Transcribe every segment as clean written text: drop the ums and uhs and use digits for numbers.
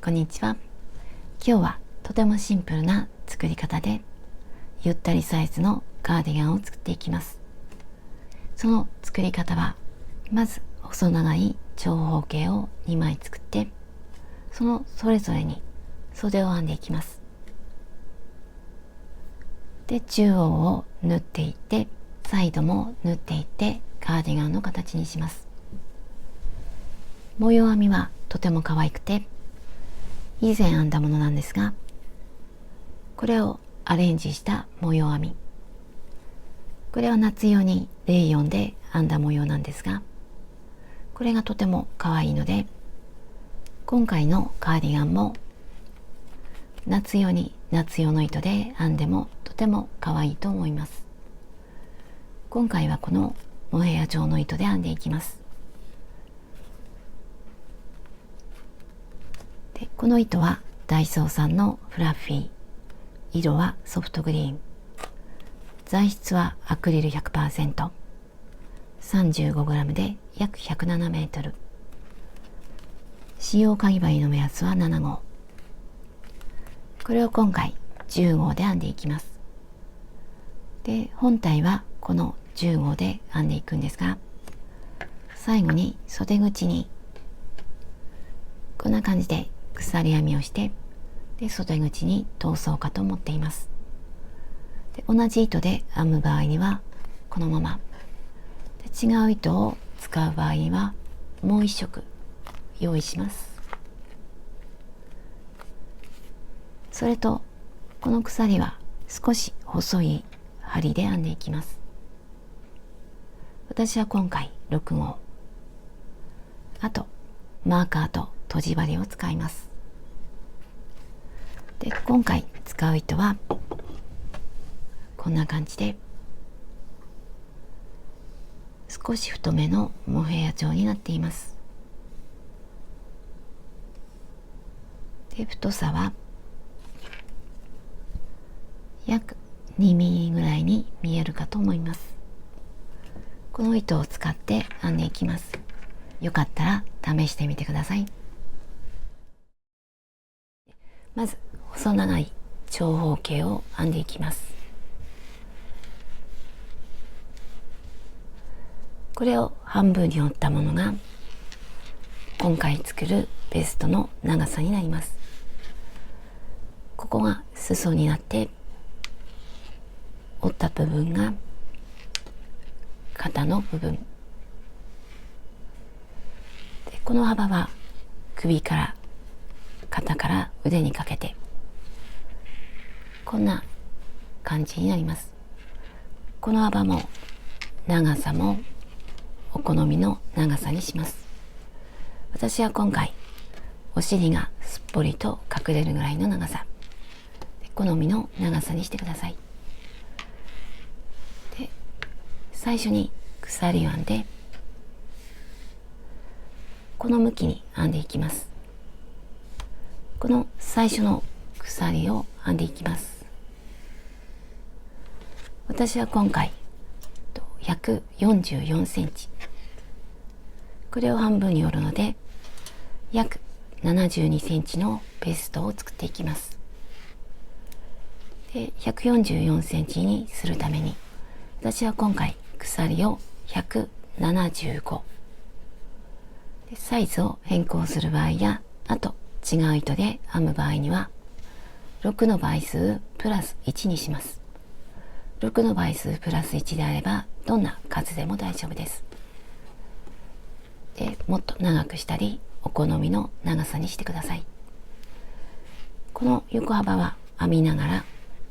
こんにちは。今日はとてもシンプルな作り方でゆったりサイズのカーディガンを作っていきます。その作り方は、まず細長い長方形を2枚作って、それぞれに袖を編んでいきます。で、中央を縫っていって、サイドも縫っていってカーディガンの形にします。模様編みはとても可愛くて、以前編んだものなんですが、これをアレンジした模様編み。これは夏用にレイヨンで編んだ模様なんですが、これがとても可愛いので、今回のカーディガンも夏用に夏用の糸で編んでもとても可愛いと思います。今回はこのモヘア状の糸で編んでいきます。で、この糸はダイソーさんのフラッフィー、色はソフトグリーン、材質はアクリル 100%、 35g で約107メートル、使用かぎ針の目安は7号。これを今回10号で編んでいきます。で、本体はこの10号で編んでいくんですが、最後に袖口にこんな感じで鎖編みをして、で袖口に通そうかと思っています。で、同じ糸で編む場合にはこのままで、違う糸を使う場合にはもう一色用意します。それとこの鎖は少し細い針で編んでいきます。私は今回6号、あとマーカーととじ針を使います。で、今回使う糸はこんな感じで少し太めのモヘア状になっています。で、太さは約2ミリぐらいに見えるかと思います。この糸を使って編んでいきます。よかったら試してみてください。まず細長い長方形を編んでいきます。これを半分に折ったものが今回作るベストの長さになります。ここが裾になって、折った部分が肩の部分で、この幅は首から肩から腕にかけてこんな感じになります。この幅も長さもお好みの長さにします。私は今回お尻がすっぽりと隠れるぐらいの長さ、好みの長さにしてください。で、最初に鎖を編んでこの向きに編んでいきます。この最初の鎖を編んでいきます。私は今回144センチ、これを半分に折るので約72センチのベストを作っていきます。で、144センチにするために私は今回鎖を175で、サイズを変更する場合や、あと違う糸で編む場合には6の倍数プラス1にします。6の倍数プラス1であればどんな数でも大丈夫です。で、もっと長くしたりお好みの長さにしてください。この横幅は編みながら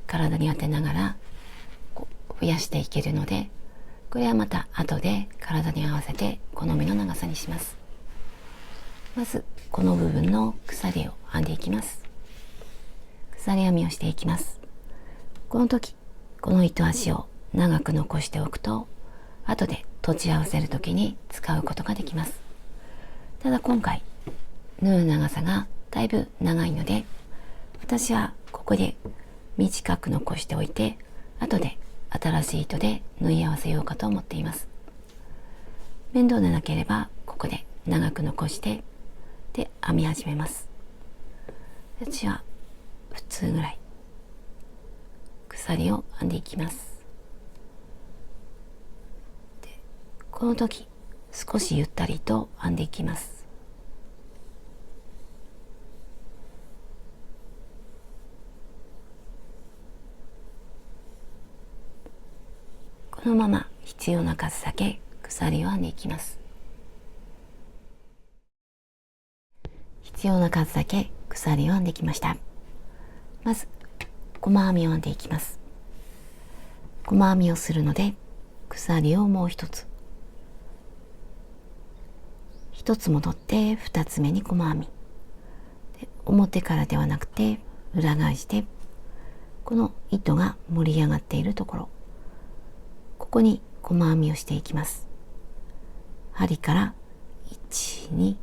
体に当てながら増やしていけるので、これはまた後で体に合わせて好みの長さにします。まずこの部分の鎖を編んでいきます。鎖編みをしていきます。この時この糸足を長く残しておくと後でとじ合わせる時に使うことができます。ただ今回縫う長さがだいぶ長いので、私はここで短く残しておいて後で新しい糸で縫い合わせようかと思っています。面倒でなければここで長く残してで編み始めます。私は普通ぐらい鎖を編んでいきます。でこの時少しゆったりと編んでいきます。このまま必要な数だけ鎖を編んでいきます。必要な数だけ鎖を編んできました。まず細編みを編んでいきます。細編みをするので鎖をもう一つ戻って2つ目に細編みで、表からではなくて裏返して、この糸が盛り上がっているところ、ここに細編みをしていきます。針から1、2、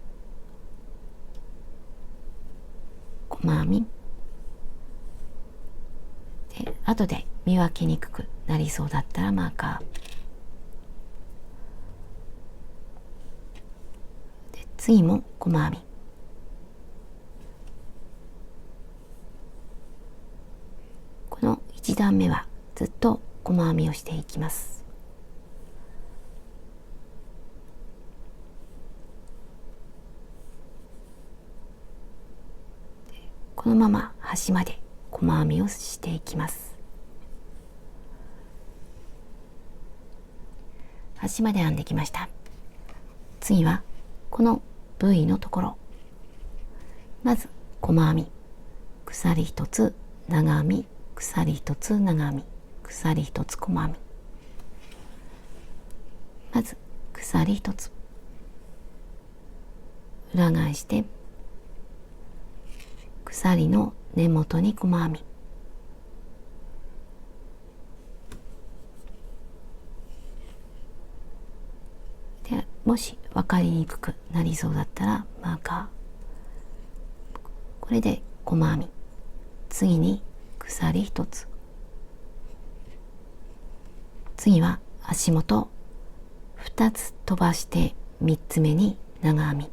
細編みで、後で見分けにくくなりそうだったらマーカーで、次も細編み、この1段目はずっと細編みをしていきます。このまま端まで細編みをしていきます。端まで編んできました。次はこの V のところ、まず細編み、鎖1つ長編み、鎖1つ長編み、鎖1つ細編み、まず鎖1つ裏返して鎖の根元に細編み、でもし分かりにくくなりそうだったらマーカー、これで細編み、次に鎖1つ、次は足元2つ飛ばして3つ目に長編み、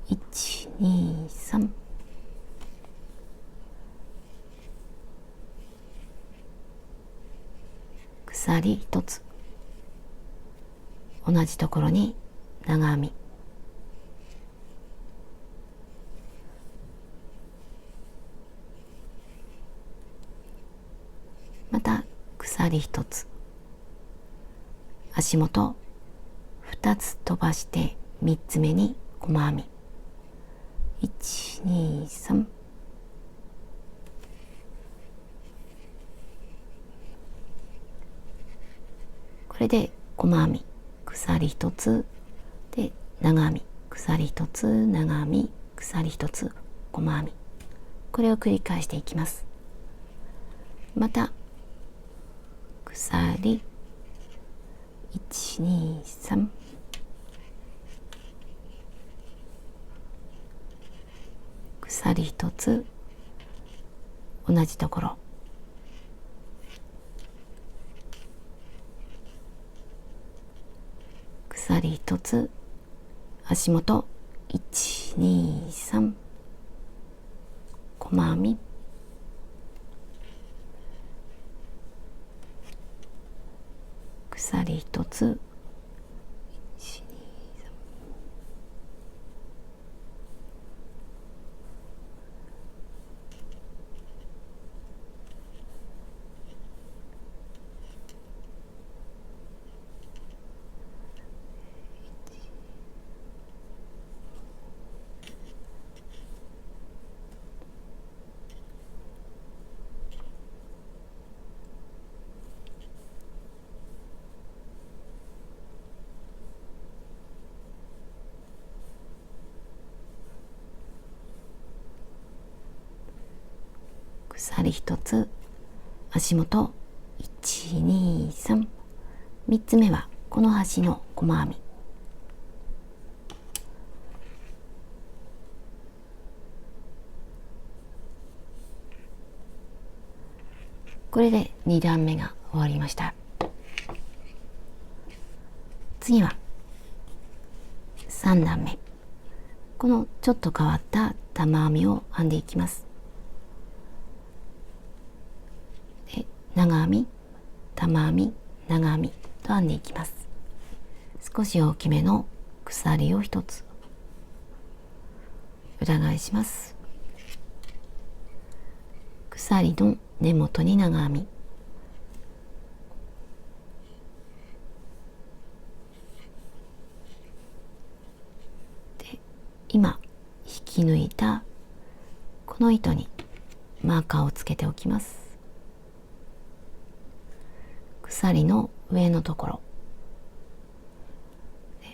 1、2、3、鎖1つ、同じところに長編み、また鎖1つ、足元2つ飛ばして3つ目に細編み、1、2、3、これで細編み、鎖1つで長編み、鎖1つ長編み、鎖1つ細編み、これを繰り返していきます。また鎖1、2、3、鎖1つ同じところ、鎖1つ足元1、2、3、細編み、鎖1つ、1、2、鎖1つ足元1、2、3、3つ目はこの端の細編み、これで2段目が終わりました。次は3段目、このちょっと変わった玉編みを編んでいきます。で、長編み、玉編み、長編みと編んでいきます。少し大きめの鎖を一つ裏返します。鎖の根元に長編み、で、今引き抜いたこの糸にマーカーをつけておきます。鎖の上のところ、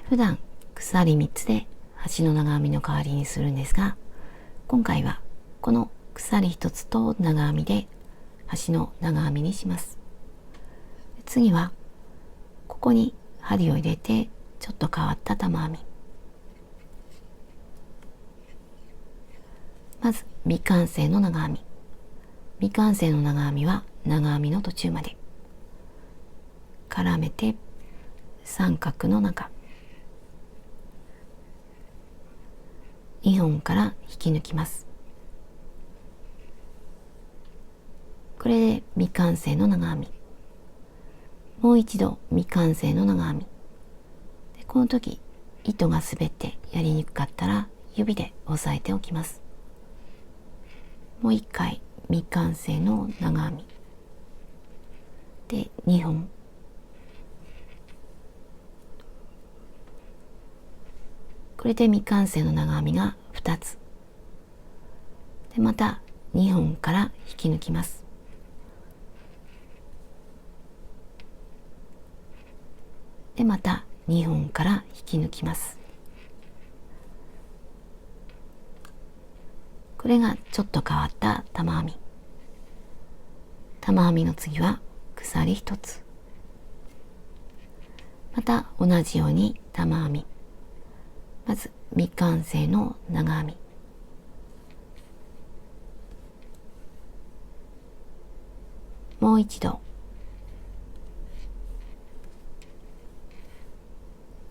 普段鎖3つで端の長編みの代わりにするんですが、今回はこの鎖1つと長編みで端の長編みにします。次はここに針を入れてちょっと変わった玉編み、まず未完成の長編み、未完成の長編みは長編みの途中まで絡めて三角の中2本から引き抜きます。これで未完成の長編み、もう一度未完成の長編みで、この時糸が滑ってやりにくかったら指で押さえておきます。もう一回未完成の長編みで2本、これで未完成の長編みが2つで、また2本から引き抜きます。で、また2本から引き抜きます。これがちょっと変わった玉編み。玉編みの次は鎖1つ、また同じように玉編み、まず未完成の長編み、もう一度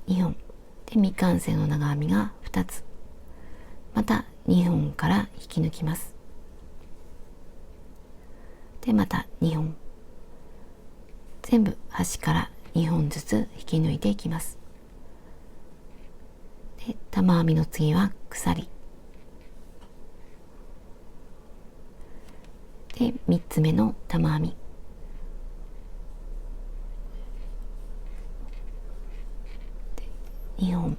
2本で未完成の長編みが2つ、また2本から引き抜きます。で、また2本、全部端から2本ずつ引き抜いていきます。で、玉編みの次は鎖で、3つ目の玉編みで2本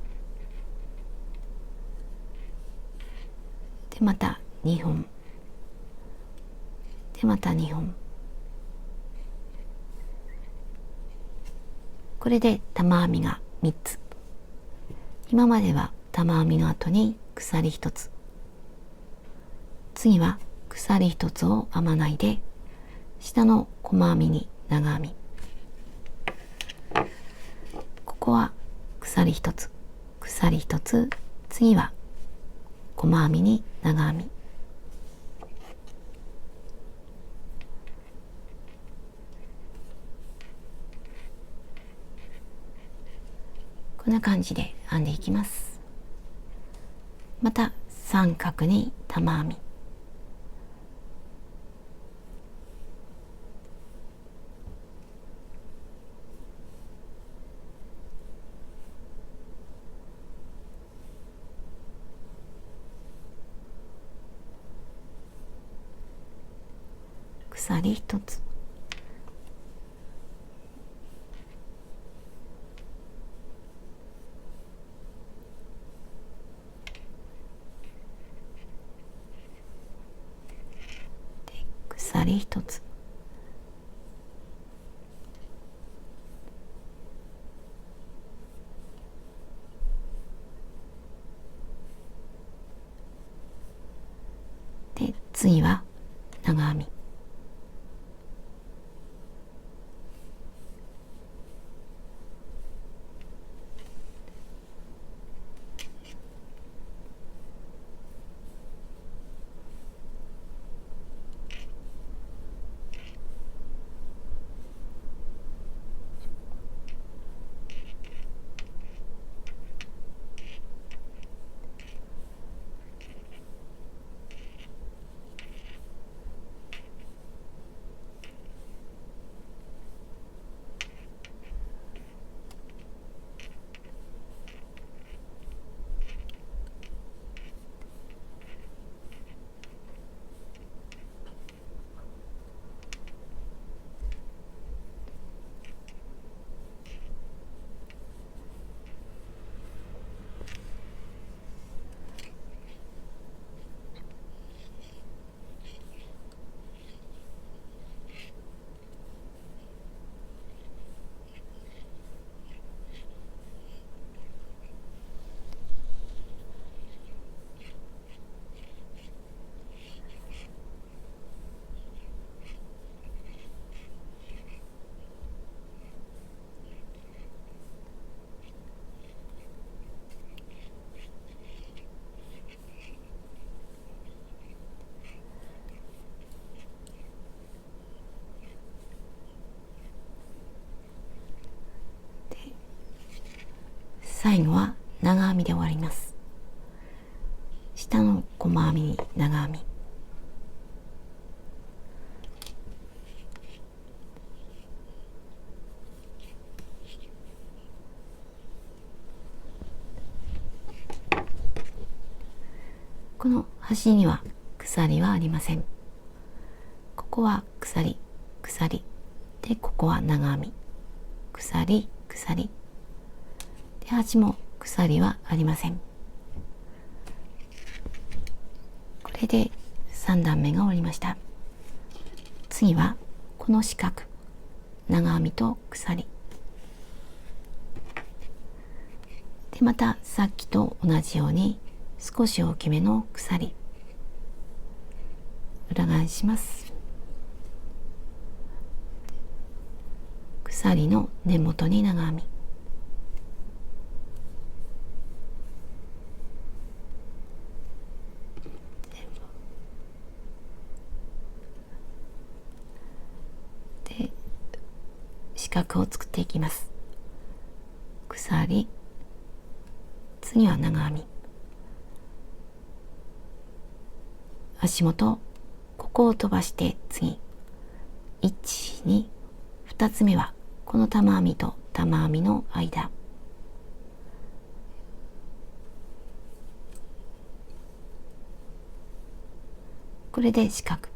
で、また2本で、また2本、これで玉編みが3つ。今までは玉編みの後に鎖1つ、次は鎖1つを編まないで下の細編みに長編み、ここは鎖1つ、鎖1つ、次は細編みに長編み、こんな感じで編んでいきます。また三角に玉編み、鎖1つ、鎖1つ、で、次は長編み、最後は長編みで終わります。下の細編みに長編み、この端には鎖はありません。ここは鎖、鎖で、ここは長編み、鎖、鎖で、端も鎖はありません。これで3段目が終わりました。次はこの四角、長編みと鎖で、またさっきと同じように少し大きめの鎖、裏返します。鎖の根元に長編み、で四角を作っていきます。鎖、次は長編み、足元ここを飛ばして次1、2、2つ目はこの玉編みと玉編みの間、これで四角、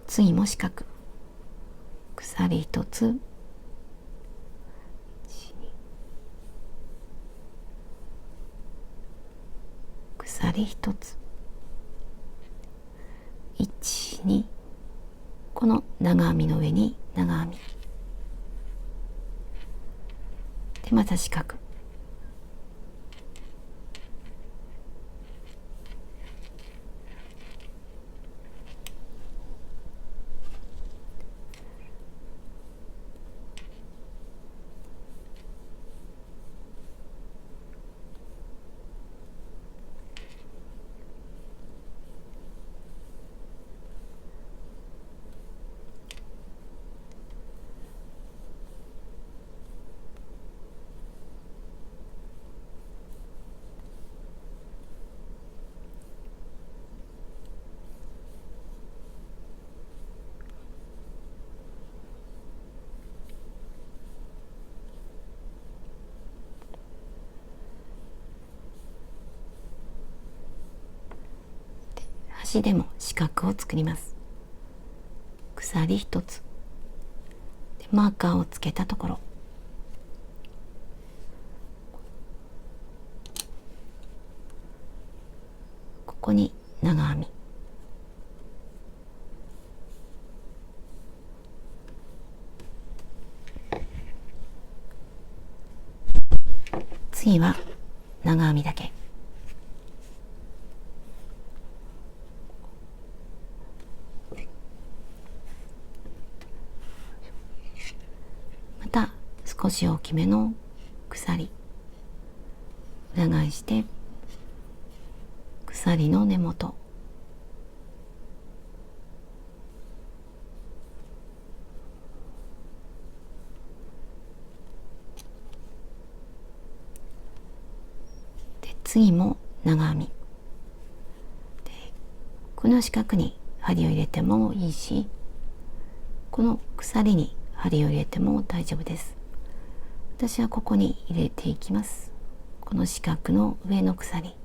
次も四角、鎖1つ、鎖1つ、1、2、この長編みの上に長編みで、また四角、端でも四角を作ります。鎖1つで、マーカーをつけたところ、ここに長編み、次は長編みだけ、また少し大きめの鎖、裏返して鎖の根元、で次も長編みで、この四角に針を入れてもいいし、この鎖に針を入れても大丈夫です。私はここに入れていきます。この四角の上の鎖、で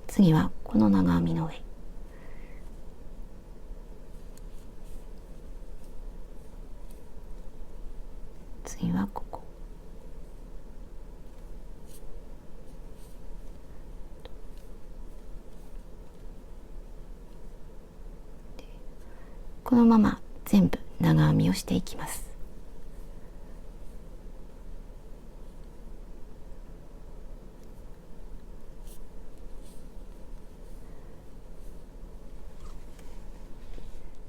次はこの長編みの上、次はここ、このまま全部長編みをしていきます。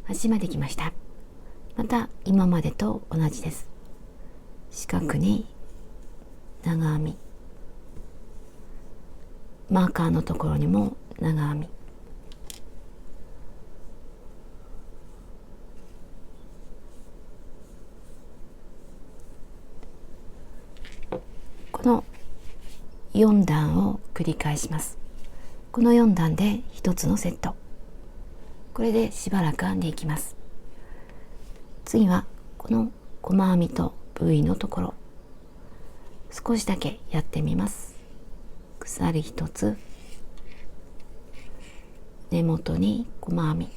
端まで来ました。また今までと同じです。四角に長編み、マーカーのところにも長編み、この4段を繰り返します。この4段で1つのセット。これでしばらく編んでいきます。次はこの細編みと V のところ、少しだけやってみます。鎖1つ、根元に細編み、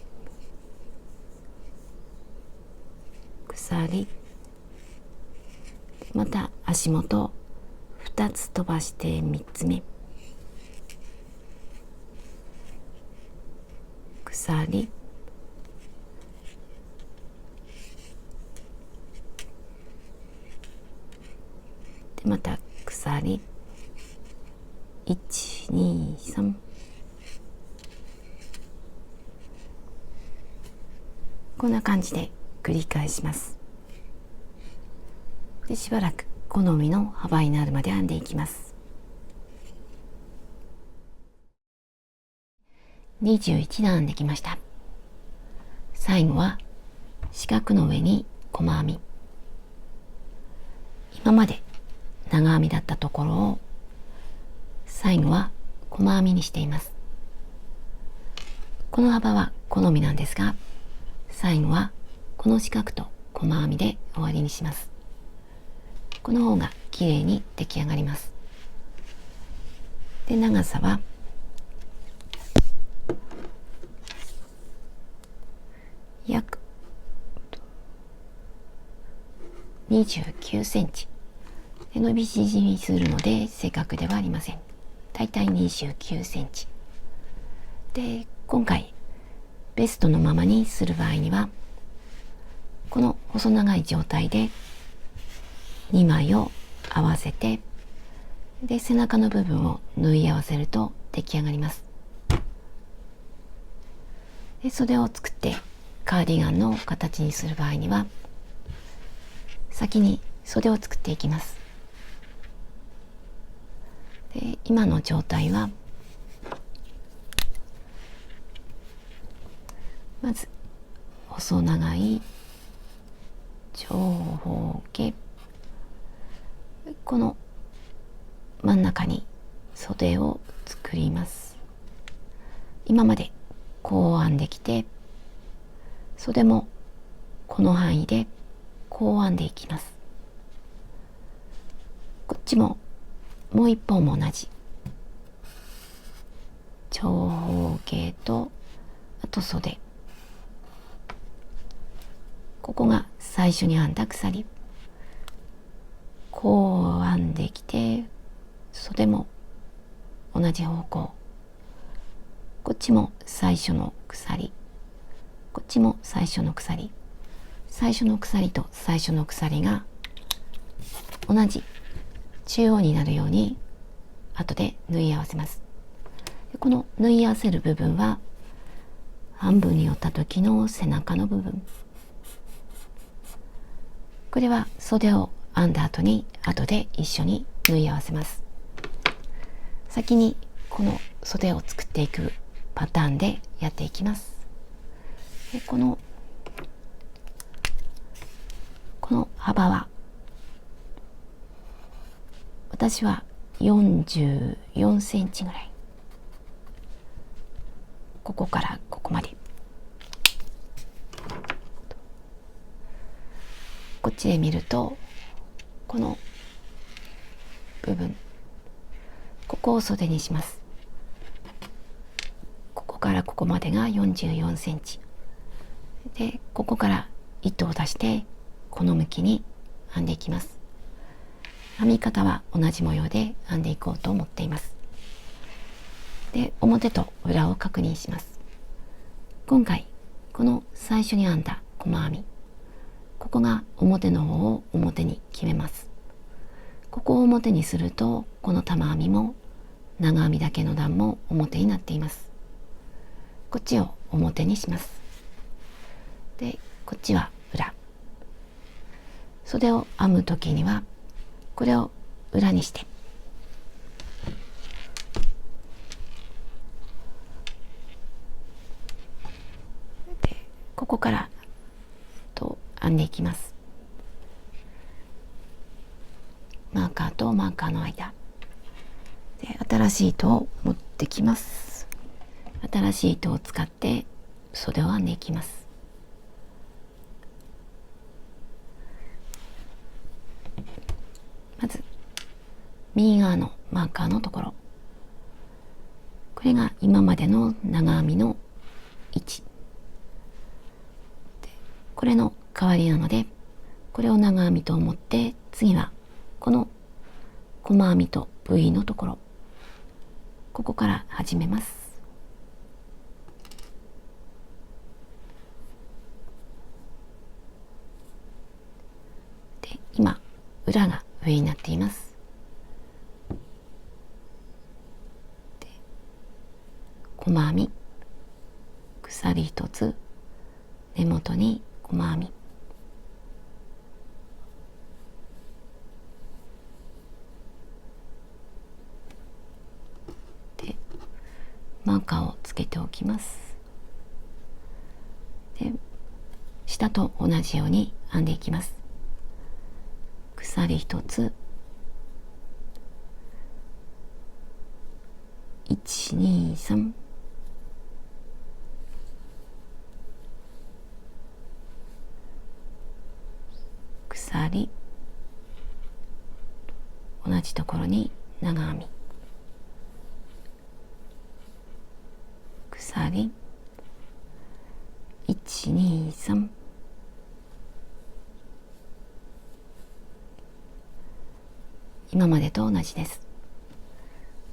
鎖、また足元2つ飛ばして3つ目、鎖、でまた鎖、1、2、3、こんな感じで繰り返します。でしばらく好みの幅になるまで編んでいきます。21段編んできました。最後は四角の上に細編み。今まで長編みだったところを最後は細編みにしています。この幅は好みなんですが、最後はこの四角と細編みで終わりにします。この方が綺麗に出来上がります。で、長さは約29センチ。伸び縮みするので正確ではありません。だいたい29センチ。で、今回ベストのままにする場合には、この細長い状態で2枚を合わせて、で背中の部分を縫い合わせると出来上がります。で袖を作ってカーディガンの形にする場合には、先に袖を作っていきます。で今の状態は、まず細長い長方形、この真ん中に袖を作ります。今までこう編んできて、袖もこの範囲でこう編んでいきます。こっちももう一方も同じ長方形と、あと袖、ここが最初に編んだ鎖、こう編んできて、袖も同じ方向、こっちも最初の鎖、こっちも最初の鎖、最初の鎖と最初の鎖が同じ中央になるように後で縫い合わせます。この縫い合わせる部分は半分に折った時の背中の部分、これは袖を編んだ後に後で一緒に縫い合わせます。先にこの袖を作っていくパターンでやっていきます。でこの幅は私は44センチぐらい、ここからここまで、こっちで見るとこの部分、ここを袖にします。ここからここまでが44センチで、ここから糸を出してこの向きに編んでいきます。編み方は同じ模様で編んでいこうと思っています。で、表と裏を確認します。今回この最初に編んだ細編み、ここが表の方を表に決めます。ここを表にすると、この玉編みも長編みだけの段も表になっています。こっちを表にします。で、こっちは裏。袖を編む時にはこれを裏にして、ここから編んでいきます。マーカーとマーカーの間で新しい糸を持ってきます。新しい糸を使って袖を編んでいきます。まず右側のマーカーのところ、これが今までの長編みの位置で、これの代わりなので、これを長編みと思って、次はこの細編みと V のところ、ここから始めます。で、今裏が上になっています。で、細編み、鎖一つ、根元に細編み、でマーカーをつけておきます。で、下と同じように編んでいきます。鎖一つ、1、2、3、鎖、同じところに長編み、鎖、1、2、3、今までと同じです。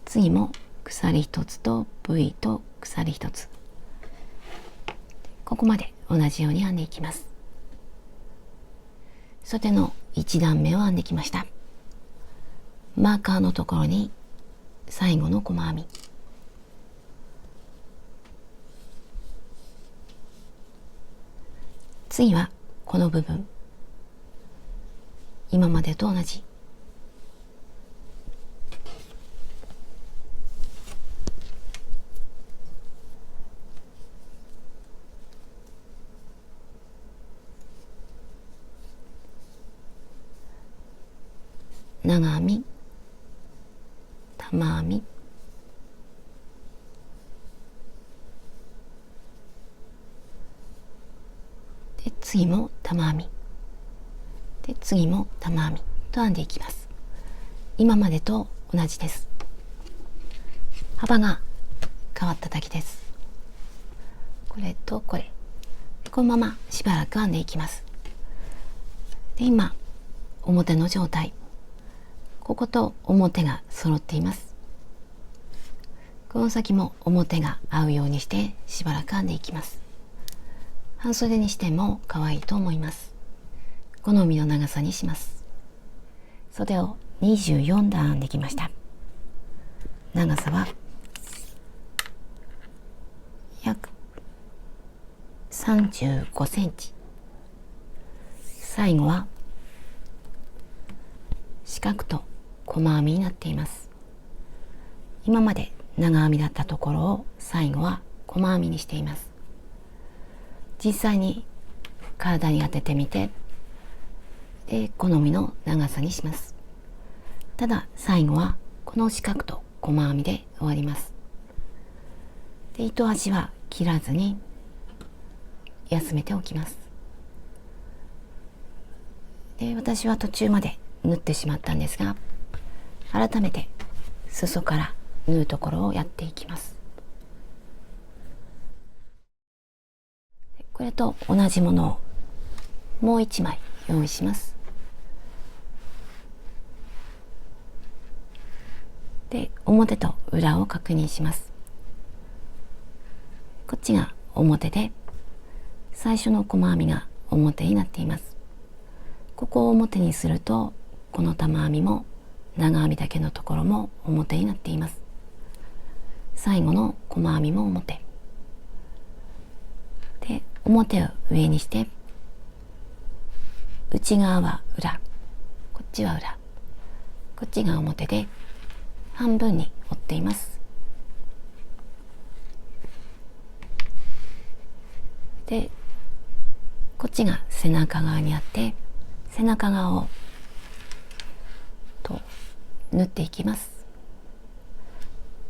次も鎖一つと V と鎖一つ、ここまで同じように編んでいきます。袖の1段目を編んできました。マーカーのところに最後の細編み、次はこの部分、今までと同じ長編み、玉編み、で次も玉編み、で次も玉編みと編んでいきます。今までと同じです。幅が変わっただけです。これとこれ、このまましばらく編んでいきます。で、今表の状態、ここと表が揃っています。この先も表が合うようにしてしばらく編んでいきます。半袖にしても可愛いと思います。好みの長さにします。袖を24段編んできました。長さは約35センチ。最後は四角と細編みになっています。今まで長編みだったところを最後は細編みにしています。実際に体に当ててみて、で好みの長さにします。ただ最後はこの四角と細編みで終わります。で、糸端は切らずに休めておきます。で、私は途中まで縫ってしまったんですが、改めて裾から縫うところをやっていきます。これと同じものをもう一枚用意します。で、表と裏を確認します。こっちが表で、最初の細編みが表になっています。ここを表にすると、この玉編みも長編みだけのところも表になっています。最後の細編みも表で、表を上にして、内側は裏、こっちは裏、こっちが表で半分に折っています。で、こっちが背中側にあって、背中側を縫っていきます。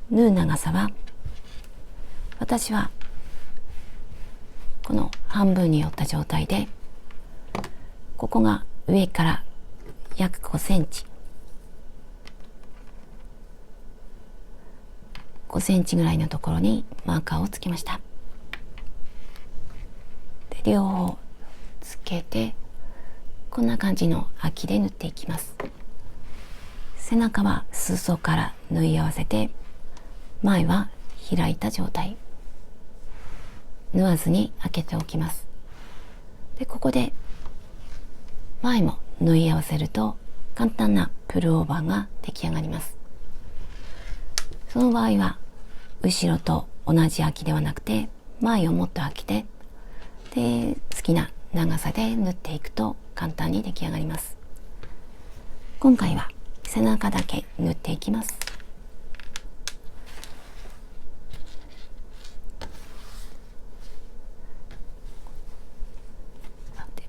縫う長さは、私はこの半分に折った状態で、ここが上から約5センチ5センチぐらいのところにマーカーをつけました。で、両方つけて、こんな感じの空きで縫っていきます。背中は裾から縫い合わせて、前は開いた状態、縫わずに開けておきます。で、ここで前も縫い合わせると簡単なプルオーバーが出来上がります。その場合は後ろと同じ空きではなくて、前をもっと空きで、好きな長さで縫っていくと簡単に出来上がります。今回は背中だけ縫っていきます。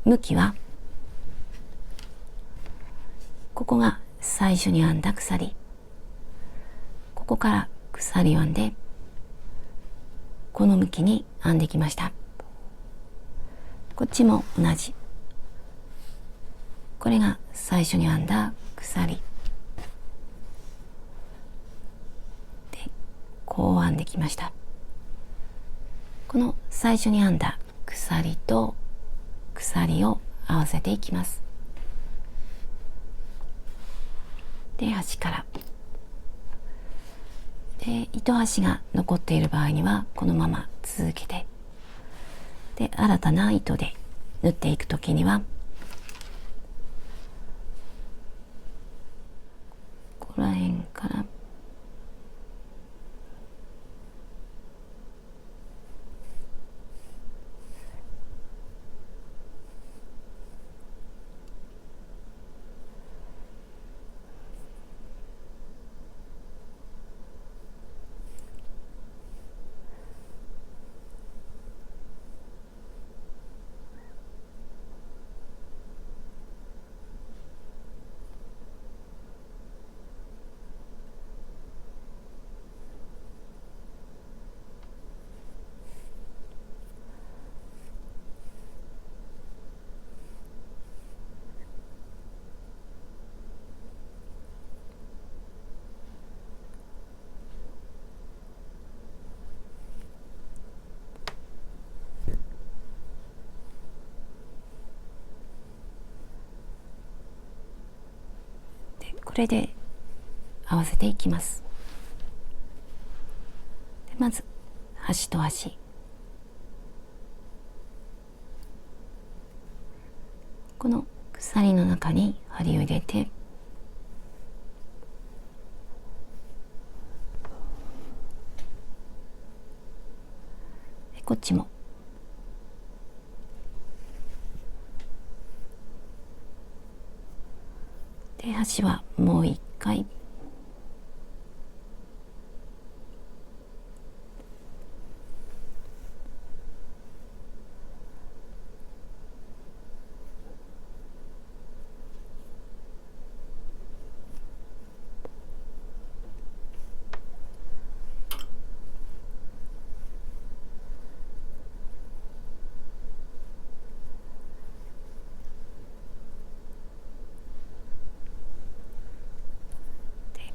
向きは、ここが最初に編んだ鎖、ここから鎖を編んで、この向きに編んできました。こっちも同じ。これが最初に編んだ鎖で、こう編んできました。この最初に編んだ鎖と鎖を合わせていきます。で、端からで、糸端が残っている場合にはこのまま続けて、で、新たな糸で縫っていくときには、ここら辺からこれで合わせていきます。で、まず端と端、この鎖の中に針を入れて、で、こっちもで、端はもう一回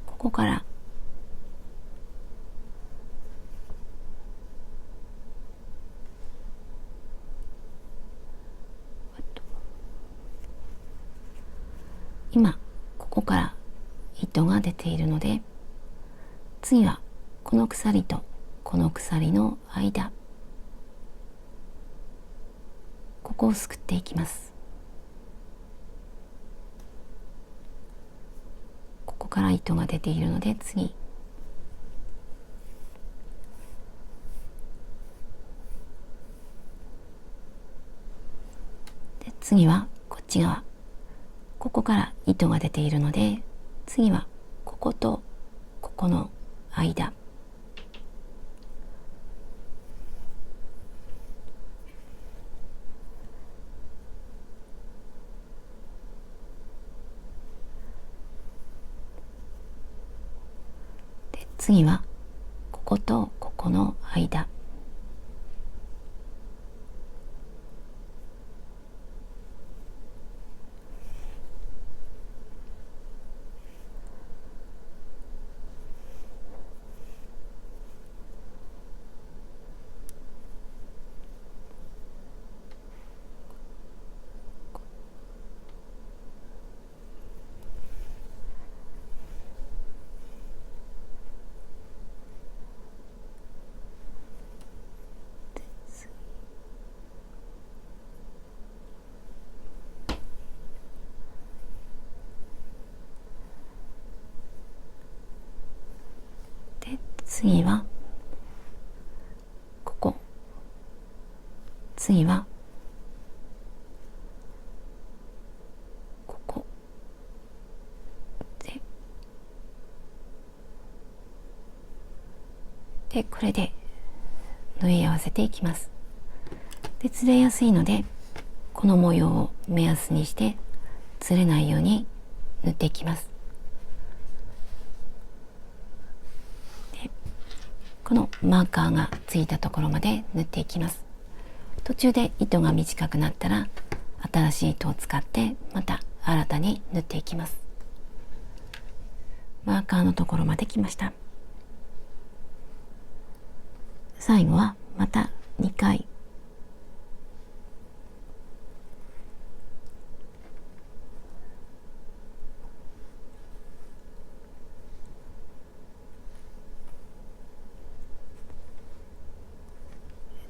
ここから今ここから糸が出ているので、次はこの鎖とこの鎖の間、ここをすくっていきます。ここから糸が出ているので、次で、次はこっち側、ここから糸が出ているので、次はこことここの間、次はこことここの間、で次はここ、次はここでこれで縫い合わせていきます。でずれやすいのでこの模様を目安にしてずれないように縫っていきます。でこのマーカーがついたところまで縫っていきます。途中で糸が短くなったら新しい糸を使ってまた新たに縫っていきます。マーカーのところまで来ました。最後はまた2回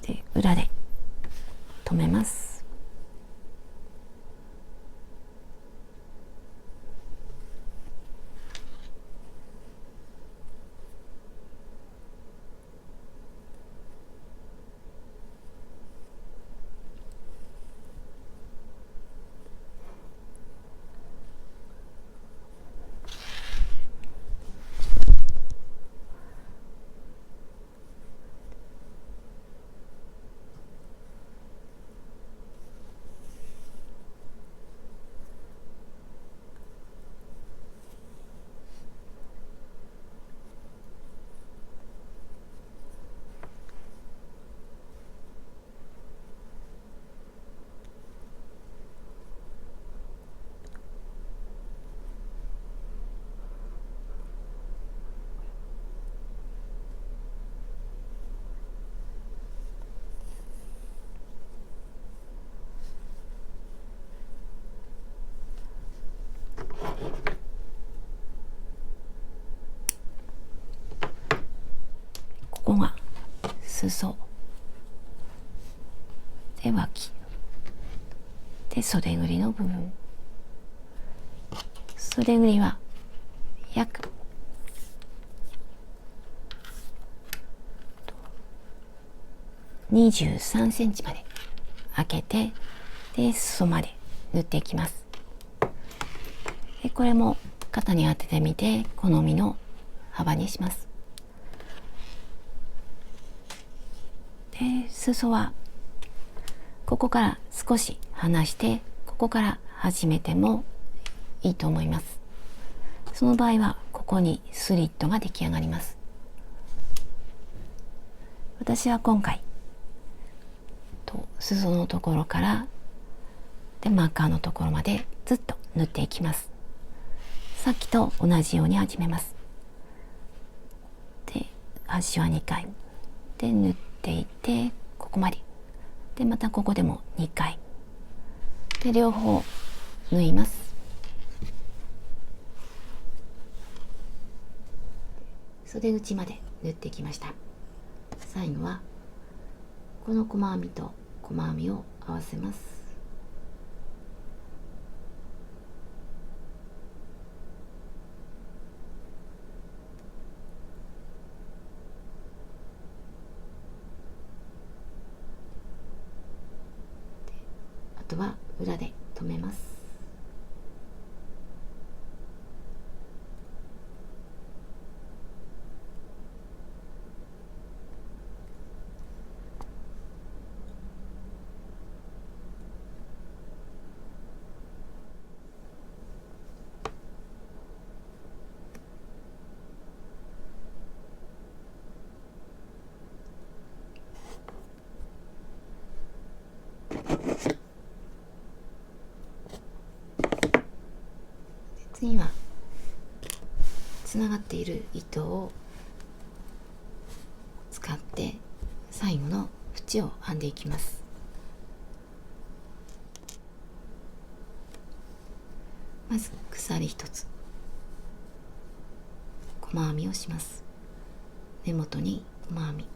で裏で止めます。ここが裾で脇で袖ぐりの部分、袖ぐりは約23センチまで開けて、で裾まで縫っていきます。でこれも肩に当ててみて好みの幅にします。で裾はここから少し離してここから始めてもいいと思います。その場合はここにスリットが出来上がります。私は今回裾のところからでマーカーのところまでずっと縫っていきます。さっきと同じように始めます。で端は2回で縫っていってここまででまたここでも2回で両方縫います。袖口まで縫ってきました。最後はこの細編みと細編みを合わせます。あとは裏で留めます。つながっている糸を使って最後の縁を編んでいきます。まず鎖1つ、細編みをします。根元に細編み、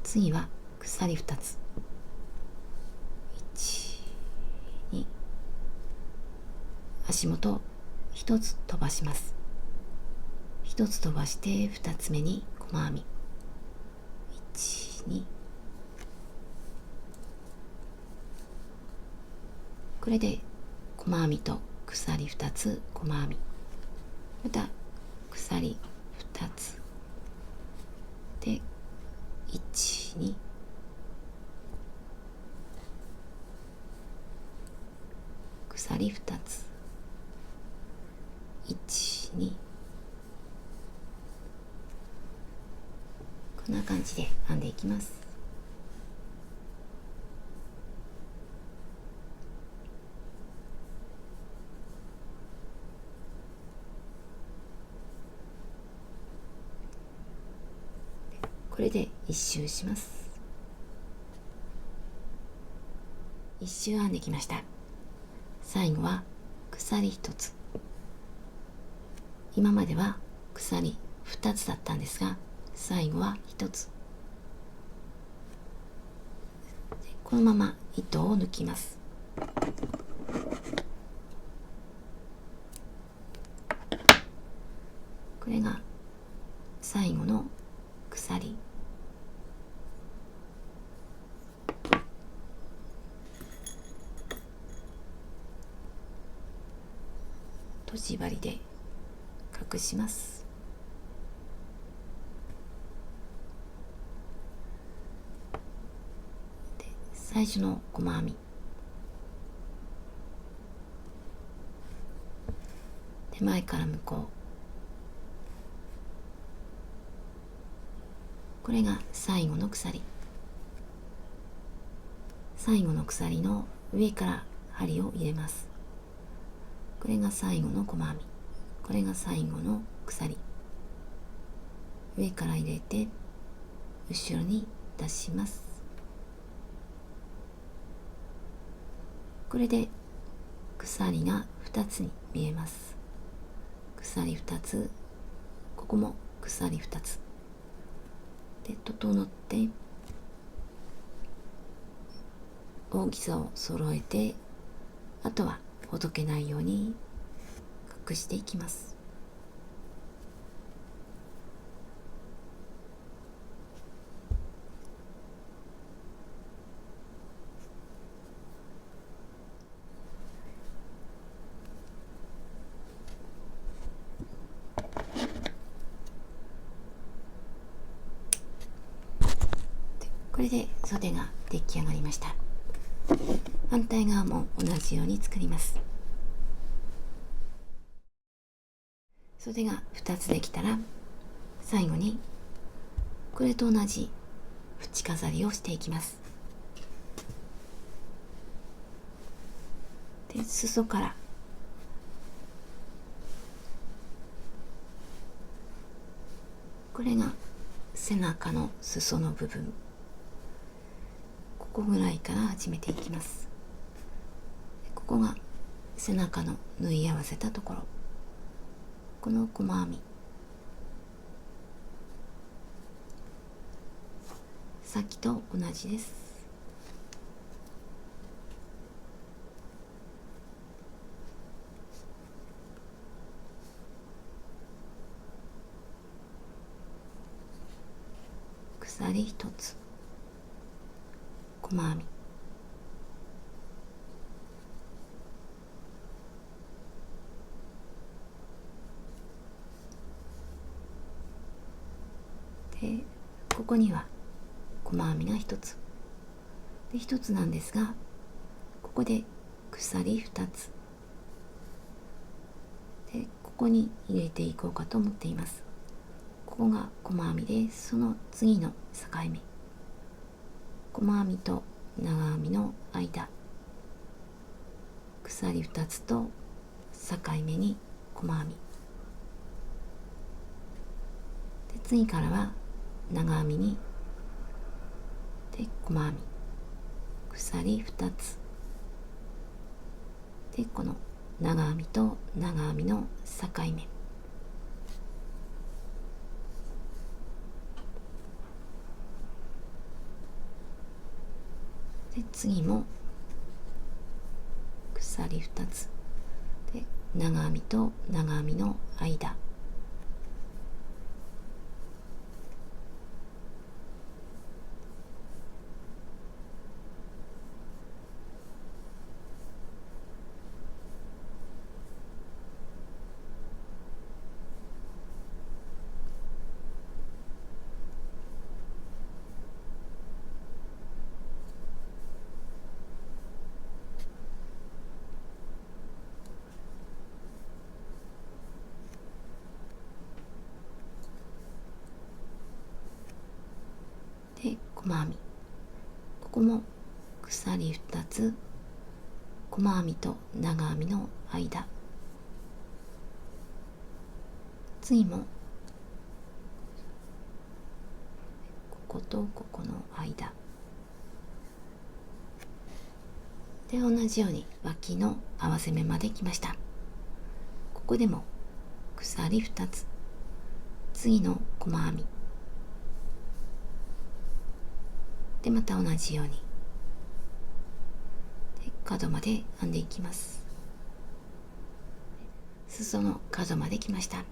次は鎖2つ、1、2、足元1つ飛ばします。1つ飛ばして2つ目に細編み、1、2、これで細編みと鎖2つ細編み、また鎖2つで1、2、鎖2つ、1、2、こんな感じで編んでいきます。これで1周します。1周編んできました。最後は鎖1つ。今までは鎖2つだったんですが、最後は1つ。このまま糸を抜きます。これが最後の鎖。とじ針で隠します。で、最初の細編み、手前から向こう、これが最後の鎖。最後の鎖の上から針を入れます。これが最後の細編み、これが最後の鎖。上から入れて後ろに出します。これで鎖が2つに見えます。鎖2つ、ここも鎖2つで整って、大きさを揃えて、あとはほどけないように隠していきます。これで袖が出来上がりました。反対側も同じように作ります。袖が2つできたら、最後にこれと同じ縁飾りをしていきます。で、裾からこれが背中の裾の部分、ここぐらいから始めていきます。ここが背中の縫い合わせたところ、この細編み、さっきと同じです。鎖1つ、細編み、で、ここには細編みが1つで、1つなんですが、ここで鎖2つで、ここに入れていこうかと思っています。ここが細編みで、その次の境目、細編みと長編みの間、鎖2つと境目に細編みで、次からは長編みにで細編み、鎖2つで、この長編みと長編みの境目で、次も鎖2つで長編みと長編みの間、で細編み、ここも鎖2つ、細編みと長編みの間、次もこことここの間で、同じように脇の合わせ目まで来ました。ここでも鎖2つ、次の細編みで、また同じようにで角まで編んでいきます。裾の角まで来ました。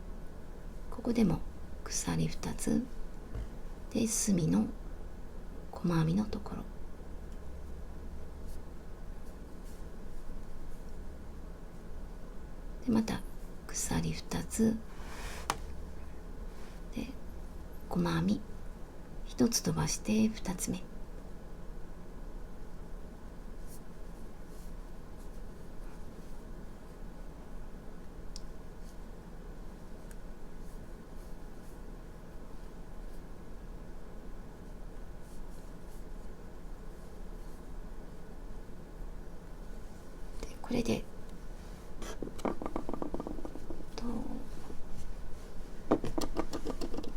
ここでも鎖2つで、隅の細編みのところで、また鎖2つで細編み1つ飛ばして2つ目で、これで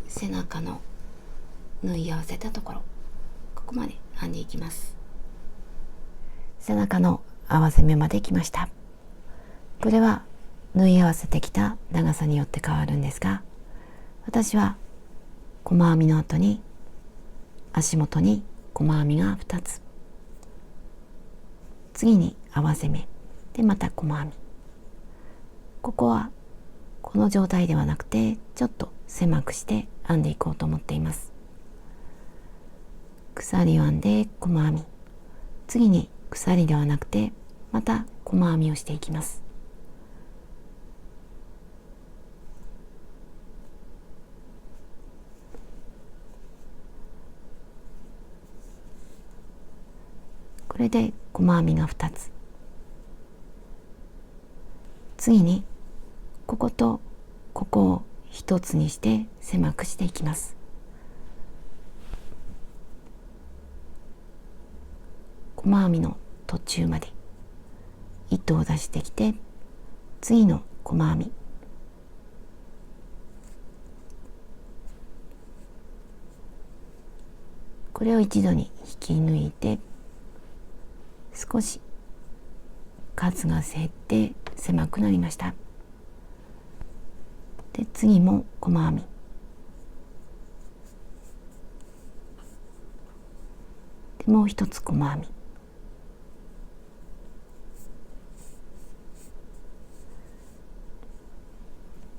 背中の縫い合わせたところ、ここまで編んでいきます。背中の合わせ目まで来ました。これは縫い合わせてきた長さによって変わるんですが、私は細編みの後に足元に細編みが2つ、次に合わせ目でまた細編み、ここはこの状態ではなくてちょっと狭くして編んでいこうと思っています。鎖を編んで細編み、次に鎖ではなくてまた細編みをしていきます。これで細編みが2つ、次にこことここを1つにして狭くしていきます。細編みの途中まで糸を出してきて、次の細編みこれを一度に引き抜いて、少し数が減って狭くなりました。で、次も細編みで、もう一つ細編み、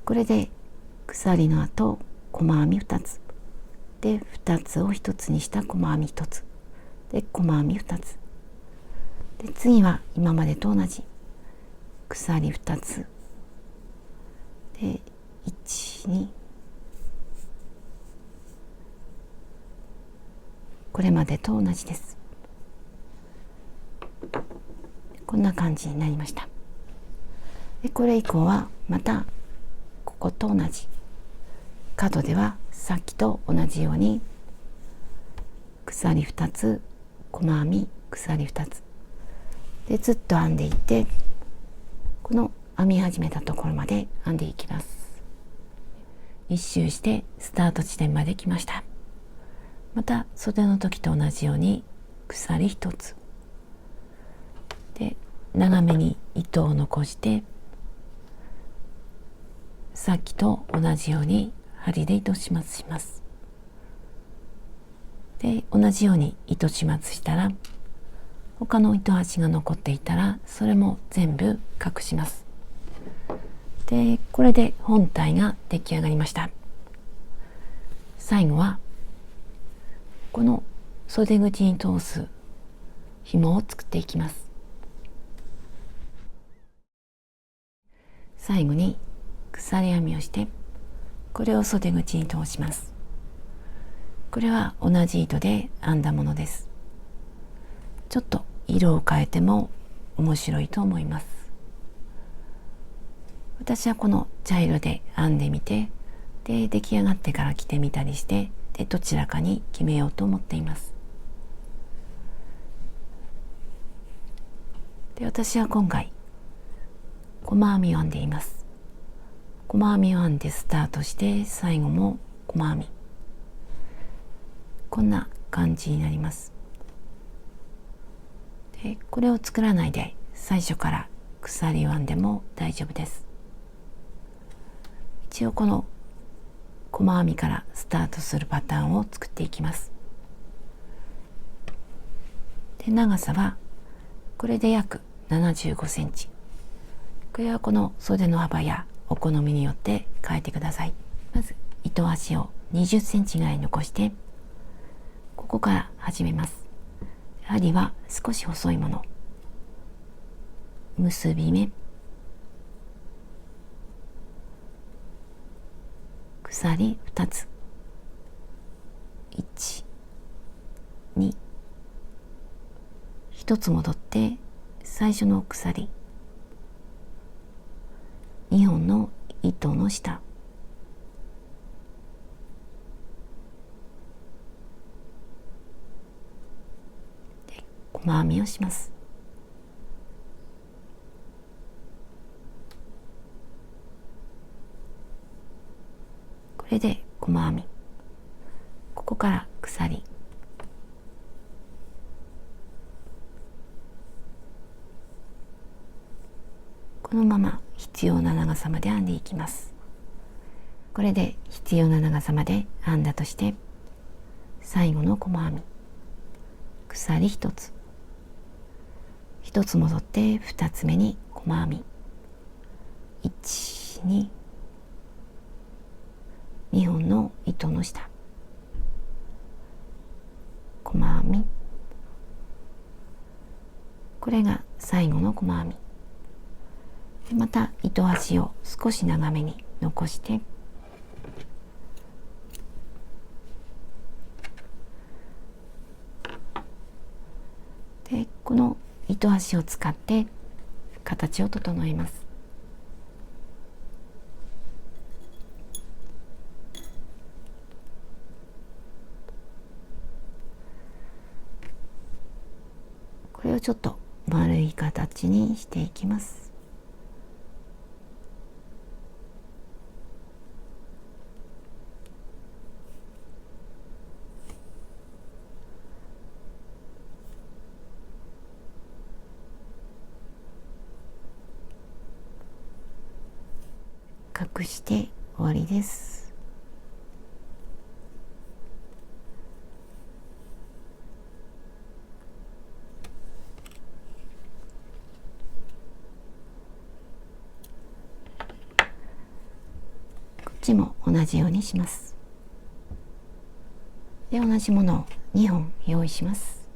これで鎖の後細編み2つで、2つを1つにした細編み1つで細編み2つで、次は今までと同じ鎖2つで1、2、これまでと同じです。こんな感じになりました。で、これ以降はまたここと同じ角ではさっきと同じように鎖2つ細編み鎖2つでずっと編んでいって、この編み始めたところまで編んでいきます。一周してスタート地点まで来ました。また袖の時と同じように鎖1つで長めに糸を残して、さっきと同じように針で糸始末します。で同じように糸始末したら、他の糸端が残っていたらそれも全部隠します。でこれで本体が出来上がりました。最後はこの袖口に通す紐を作っていきます。最後に鎖編みをして、これを袖口に通します。これは同じ糸で編んだものです。ちょっと色を変えても面白いと思います。私はこの茶色で編んでみて、で出来上がってから着てみたりして、でどちらかに決めようと思っています。で私は今回細編みを編んでいます。細編みを編んでスタートして、最後も細編み、こんな感じになります。でこれを作らないで最初から鎖を編んでも大丈夫です。一応この細編みからスタートするパターンを作っていきます。で長さはこれで約75センチ。これはこの袖の幅やお好みによって変えてください。まず糸端を20センチぐらい残して、ここから始めます。針は少し細いもの、結び目、鎖2つ、1、2、1つ戻って最初の鎖、2本の糸の下、で細編みをします。これで細編み、ここから鎖、このまま必要な長さまで編んでいきます。これで必要な長さまで編んだとして、最後の細編み、鎖1つ、1つ戻って2つ目に細編み、1、2、2本の糸の下、細編み、これが最後の細編みで、また糸端を少し長めに残して、でこの糸端を使って形を整えます。これをちょっと丸い形にしていきます。隠して終わりです。こっちも同じようにします。で同じものを2本用意します。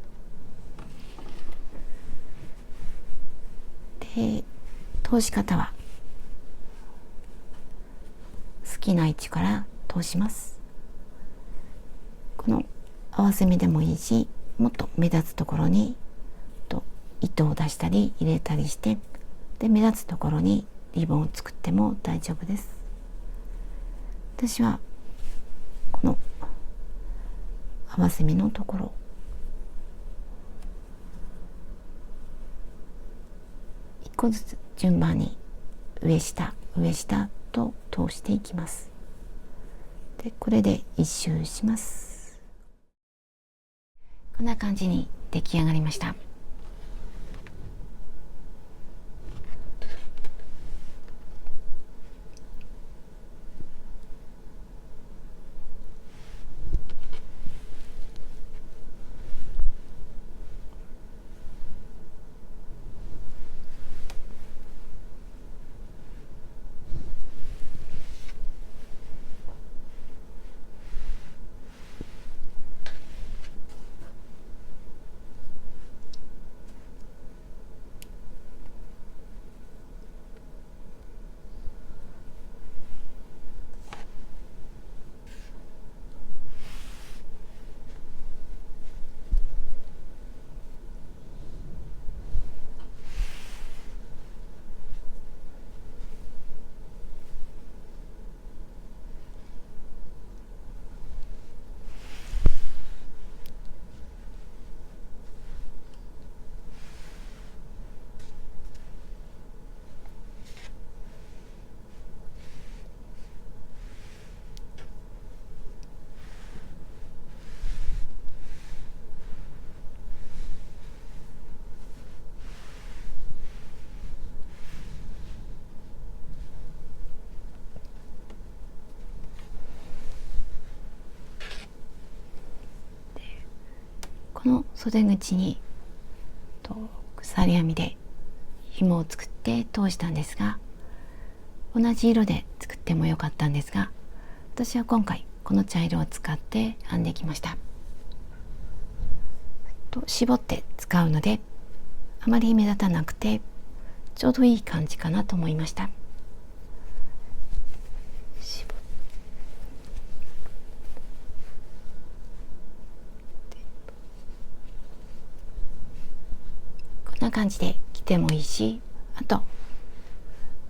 で通し方は好きな位置から通します。この合わせ目でもいいし、もっと目立つところに糸を出したり入れたりして、で目立つところにリボンを作っても大丈夫です。私はこの合わせ目のところ個ずつ順番に上下上下と通していきます。でこれで一周します。こんな感じに出来上がりました。この袖口に鎖編みで紐を作って通したんですが、同じ色で作ってもよかったんですが、私は今回この茶色を使って編んできました。絞って使うのであまり目立たなくてちょうどいい感じかなと思いました。こんな感じで着てもいいし、あと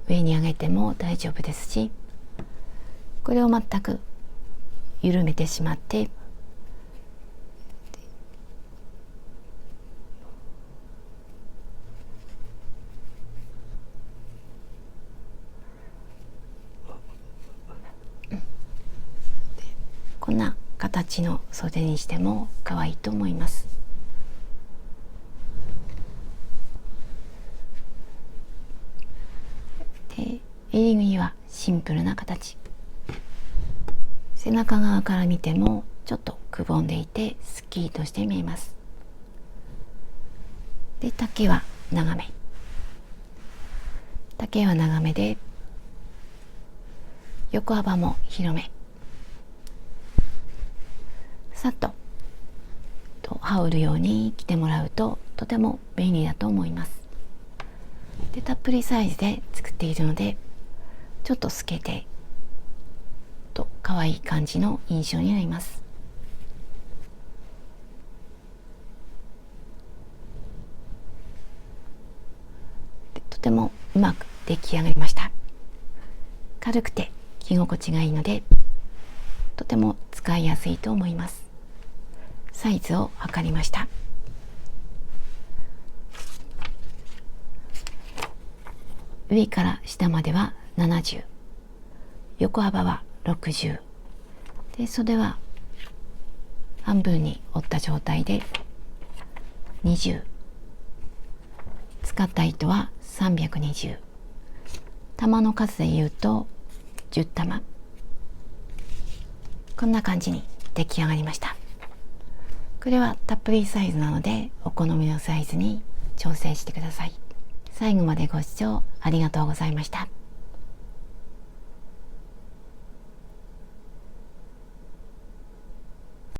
上に上げても大丈夫ですし、これを全く緩めてしまってこんな形の袖にしても可愛いと思います。で襟ぐりはシンプルな形、背中側から見てもちょっとくぼんでいてすっきりとして見えます。で丈は長め、丈は長めで横幅も広め、さっと羽織るように着てもらうととても便利だと思います。でたっぷりサイズで作っているのでちょっと透けて可愛い感じの印象になります。でとてもうまく出来上がりました。軽くて着心地がいいのでとても使いやすいと思います。サイズを測りました。上から下までは70、横幅は60で、袖は半分に折った状態で20、使った糸は320、玉の数で言うと10玉、こんな感じに出来上がりました。これはたっぷりサイズなのでお好みのサイズに調整してください。最後までご視聴ありがとうございました。